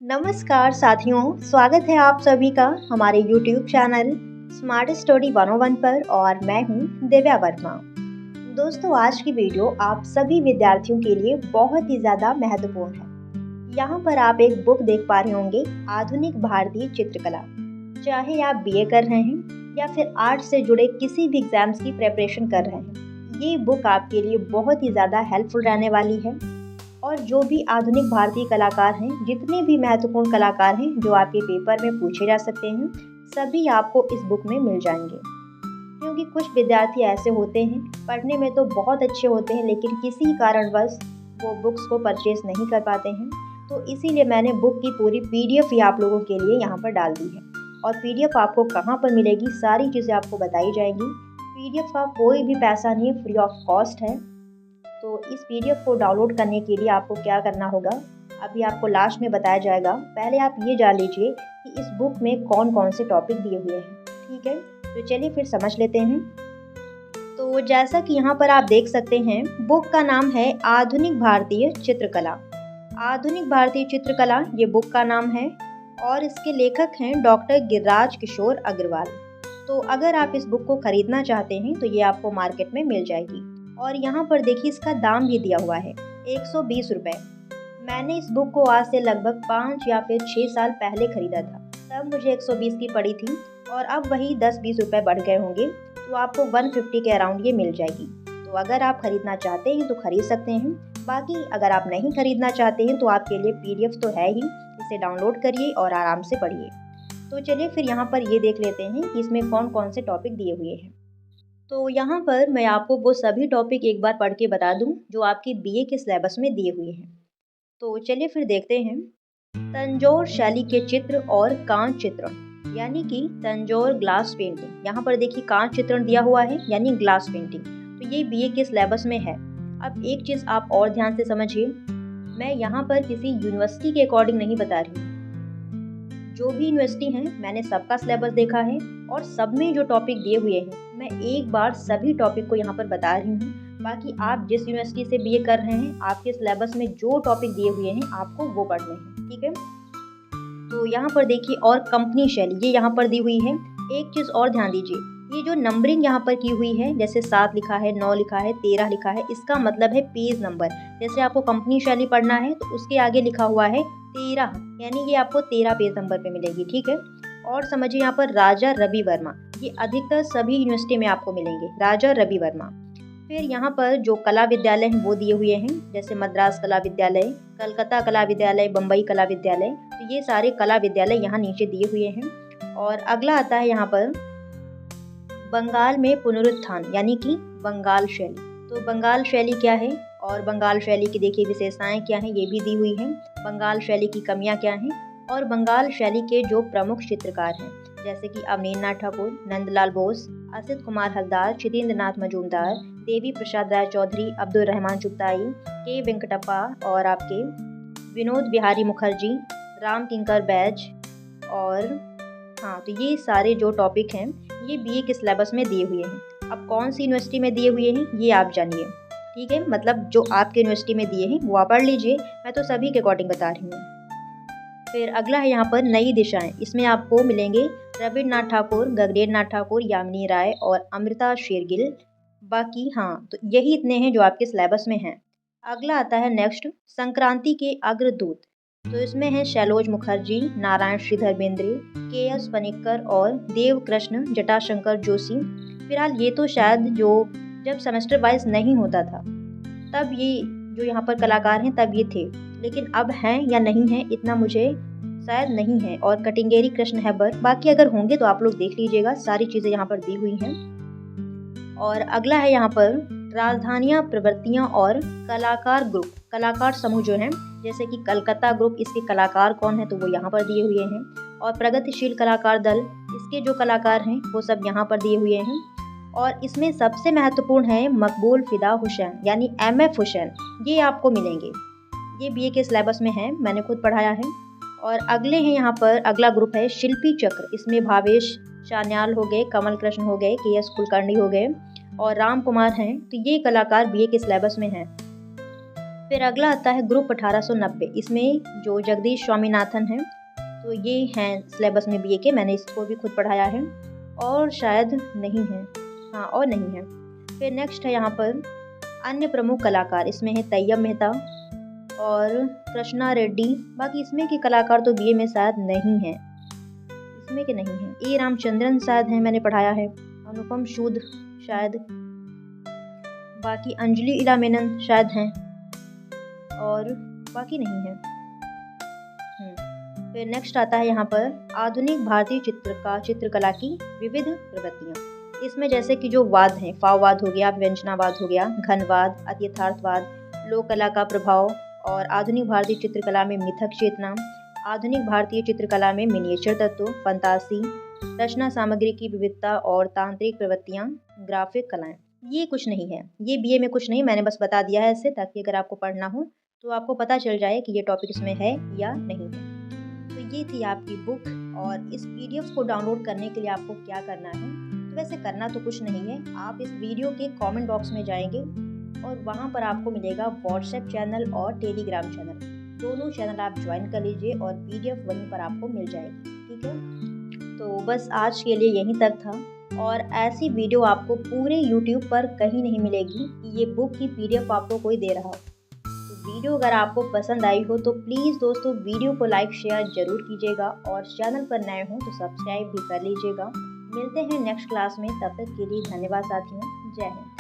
नमस्कार साथियों, स्वागत है आप सभी का हमारे YouTube चैनल स्मार्ट स्टडी 101 पर और मैं हूं दिव्या वर्मा। दोस्तों, आज की वीडियो आप सभी विद्यार्थियों के लिए बहुत ही ज़्यादा महत्वपूर्ण है। यहाँ पर आप एक बुक देख पा रहे होंगे, आधुनिक भारतीय चित्रकला। चाहे आप बीए कर रहे हैं या फिर आर्ट से जुड़े किसी भी एग्जाम्स की प्रेपरेशन कर रहे हैं, ये बुक आपके लिए बहुत ही ज़्यादा हेल्पफुल रहने वाली है। और जो भी आधुनिक भारतीय कलाकार हैं, जितने भी महत्वपूर्ण कलाकार हैं जो आपके पेपर में पूछे जा सकते हैं, सभी आपको इस बुक में मिल जाएंगे। क्योंकि कुछ विद्यार्थी ऐसे होते हैं, पढ़ने में तो बहुत अच्छे होते हैं लेकिन किसी कारणवश वो बुक्स को परचेज नहीं कर पाते हैं। तो इसीलिए मैंने बुक की पूरी पीडीएफ ही आप लोगों के लिए यहाँ पर डाल दी है। और पीडीएफ आपको कहाँ पर मिलेगी, सारी चीज़ें आपको बताई जाएंगी। पीडीएफ का कोई भी पैसा नहीं है, फ्री ऑफ कॉस्ट है। तो इस पीडीएफ को डाउनलोड करने के लिए आपको क्या करना होगा, अभी आपको लास्ट में बताया जाएगा। पहले आप ये जान लीजिए कि इस बुक में कौन कौन से टॉपिक दिए हुए हैं। ठीक है, तो चलिए फिर समझ लेते हैं। तो जैसा कि यहाँ पर आप देख सकते हैं, बुक का नाम है आधुनिक भारतीय चित्रकला। आधुनिक भारतीय चित्रकला ये बुक का नाम है और इसके लेखक हैं डॉक्टर गिरिराज किशोर अग्रवाल। तो अगर आप इस बुक को खरीदना चाहते हैं तो ये आपको मार्केट में मिल जाएगी। और यहाँ पर देखिए, इसका दाम भी दिया हुआ है 120 रुपये। मैंने इस बुक को आज से लगभग 5 या फिर 6 साल पहले खरीदा था, तब मुझे 120 की पड़ी थी और अब वही 10-20 रुपये बढ़ गए होंगे, तो आपको 150 के अराउंड ये मिल जाएगी। तो अगर आप खरीदना चाहते हैं तो खरीद सकते हैं। बाकी अगर आप नहीं खरीदना चाहते हैं तो आपके लिए पीडीएफ तो है ही, इसे डाउनलोड करिए और आराम से पढ़िए। तो चलिए फिर यहाँ पर ये देख लेते हैं कि इसमें कौन कौन से टॉपिक दिए हुए हैं। तो यहाँ पर मैं आपको वो सभी टॉपिक एक बार पढ़ के बता दूं जो आपकी बीए के सिलेबस में दिए हुए हैं। तो चलिए फिर देखते हैं। तंजौर शैली के चित्र और कांच चित्रण, यानी कि तंजौर ग्लास पेंटिंग। यहाँ पर देखिए कांच चित्रण दिया हुआ है यानी ग्लास पेंटिंग, तो ये बीए के सिलेबस में है। अब एक चीज़ आप और ध्यान से समझिए, मैं यहाँ पर किसी यूनिवर्सिटी के अकॉर्डिंग नहीं बता रही हूँ। जो भी यूनिवर्सिटी हैं, मैंने सबका सिलेबस देखा है और सब में जो टॉपिक दिए हुए हैं, मैं एक बार सभी टॉपिक को यहाँ पर बता रही हूँ। बाकी आप जिस यूनिवर्सिटी से बीए कर रहे हैं, आपके सिलेबस में जो टॉपिक दिए हुए हैं आपको वो पढ़ने हैं। ठीक है, तो यहाँ पर देखिए, और कंपनी शैली ये यहाँ पर दी हुई है। एक चीज़ और ध्यान दीजिए, ये जो नंबरिंग यहाँ पर की हुई है, जैसे 7 लिखा है, 9 लिखा है, 13 लिखा है, इसका मतलब है पेज नंबर। जैसे आपको कंपनी शैली पढ़ना है तो उसके आगे लिखा हुआ है 13, यानी ये आपको 13 पेज नंबर पे मिलेगी। ठीक है, और समझिए यहाँ पर राजा रवि वर्मा, ये अधिकतर सभी यूनिवर्सिटी में आपको मिलेंगे, राजा रवि वर्मा। फिर यहाँ पर जो कला विद्यालय हैं वो दिए हुए हैं, जैसे मद्रास कला विद्यालय, कलकत्ता कला विद्यालय, बम्बई कला विद्यालय। तो ये सारे कला विद्यालय यहाँ नीचे दिए हुए हैं। और अगला आता है यहाँ पर बंगाल में पुनरुत्थान, यानी कि बंगाल शैली। तो बंगाल शैली क्या है और बंगाल शैली की देखिए विशेषताएं क्या हैं, ये भी दी हुई हैं। बंगाल शैली की कमियां क्या हैं और बंगाल शैली के जो प्रमुख चित्रकार हैं, जैसे कि अवनींद्रनाथ ठाकुर, नंदलाल बोस, असित कुमार हलदार, छितेंद्र नाथ मजूमदार, देवी प्रसाद राय चौधरी, अब्दुल रहमान चुगताई, के वेंकटप्पा और आपके विनोद बिहारी मुखर्जी, राम किंकर बैज। और हाँ, तो ये सारे जो टॉपिक हैं ये बीए के सिलेबस में दिए हुए हैं। अब कौन सी यूनिवर्सिटी में दिए हुए हैं ये आप जानिए। ठीक है, मतलब जो आपके यूनिवर्सिटी में दिए हैं वो आप पढ़ लीजिए, मैं तो सभी के अकॉर्डिंग बता रही हूँ। फिर अगला है यहाँ पर नई दिशाएं, इसमें आपको मिलेंगे रविन्द्रनाथ ठाकुर, गगनेन्द्र नाथ ठाकुर, यामिनी राय और अमृता शेरगिल। बाकी हाँ, तो यही इतने हैं जो आपके सिलेबस में हैं। अगला आता है नेक्स्ट, संक्रांति के अग्रदूत। तो इसमें है शैलोज मुखर्जी, नारायण श्रीधर बेंद्रे, के.एस. पनिक्कर और देव कृष्ण जटाशंकर जोशी। फिलहाल ये तो शायद जो जब सेमेस्टर वाइज नहीं होता था तब ये जो यहाँ पर कलाकार हैं तब ये थे, लेकिन अब हैं या नहीं हैं इतना मुझे शायद नहीं है। और कटिंगेरी कृष्ण हैबर, बाकी अगर होंगे तो आप लोग देख लीजिएगा, सारी चीज़ें यहाँ पर दी हुई हैं। और अगला है यहाँ पर राजधानियाँ, प्रवृत्तियाँ और कलाकार ग्रुप, कलाकार समूह जो हैं, जैसे कि कलकत्ता ग्रुप, इसके कलाकार कौन है तो वो यहाँ पर दिए हुए हैं। और प्रगतिशील कलाकार दल, इसके जो कलाकार हैं वो सब यहाँ पर दिए हुए हैं। और इसमें सबसे महत्वपूर्ण है मकबूल फिदा हुसैन, यानी MF हुसैन, ये आपको मिलेंगे। ये बीए के सिलेबस में है, मैंने खुद पढ़ाया है। और अगले हैं यहाँ पर, अगला ग्रुप है शिल्पी चक्र, इसमें भावेश सान्याल हो गए, कमल कृष्ण हो गए, के.एस. कुलकर्णी हो गए और राम कुमार हैं। तो ये कलाकार बीए के सिलेबस में हैं। फिर अगला आता है ग्रुप 1890। इसमें जो जगदीश स्वामीनाथन हैं, तो ये हैं सिलेबस में बीए के, मैंने इसको भी खुद पढ़ाया है और शायद नहीं है, हाँ और नहीं है। फिर नेक्स्ट है यहाँ पर अन्य प्रमुख कलाकार। इसमें है तैयब मेहता और कृष्णा रेड्डी। बाकी इसमें के कलाकार तो बीए में शायद नहीं है, इसमें के नहीं है। ए रामचंद्रन शायद हैं, मैंने पढ़ाया है। अनुपम सूद शायद, बाकी अंजलि इला मेनन शायद हैं और बाकी नहीं है। फिर नेक्स्ट आता है यहाँ पर आधुनिक भारतीय चित्रकला की विविध प्रवृत्तियाँ। इसमें जैसे कि जो वाद हैं, फाववाद हो गया, व्यंजनावाद हो गया, घनवाद, अतियथार्थवाद, लोक कला का प्रभाव और आधुनिक भारतीय चित्रकला में मिथक चेतना, आधुनिक भारतीय चित्रकला में मिनिएचर तत्व, फंतासी, रचना सामग्री की विविधता और तांत्रिक प्रवृत्तियाँ, ग्राफिक कलाएं। ये कुछ नहीं है, ये बीए में कुछ नहीं, मैंने बस बता दिया है ऐसे, ताकि अगर आपको पढ़ना हो तो आपको पता चल जाए कि ये टॉपिक इसमें है या नहीं है। तो ये थी आपकी बुक, और इस पीडीएफ को डाउनलोड करने के लिए आपको क्या करना है, तो वैसे करना तो कुछ नहीं है। आप इस वीडियो के कमेंट बॉक्स में जाएंगे और वहाँ पर आपको मिलेगा व्हाट्सएप चैनल और टेलीग्राम चैनल। दोनों चैनल आप ज्वाइन कर लीजिए और पीडीएफ वहीं पर आपको मिल जाएगी, ठीक है। तो बस आज के लिए यहीं तक था, और ऐसी वीडियो आपको पूरे यूट्यूब पर कहीं नहीं मिलेगी कि ये बुक की पीडीएफ आपको कोई दे रहा हो। तो वीडियो अगर आपको पसंद आई हो तो प्लीज़ दोस्तों वीडियो को लाइक शेयर ज़रूर कीजिएगा, और चैनल पर नए हो तो सब्सक्राइब भी कर लीजिएगा। मिलते हैं नेक्स्ट क्लास में, तब तक के लिए धन्यवाद साथियों। जय हिंद।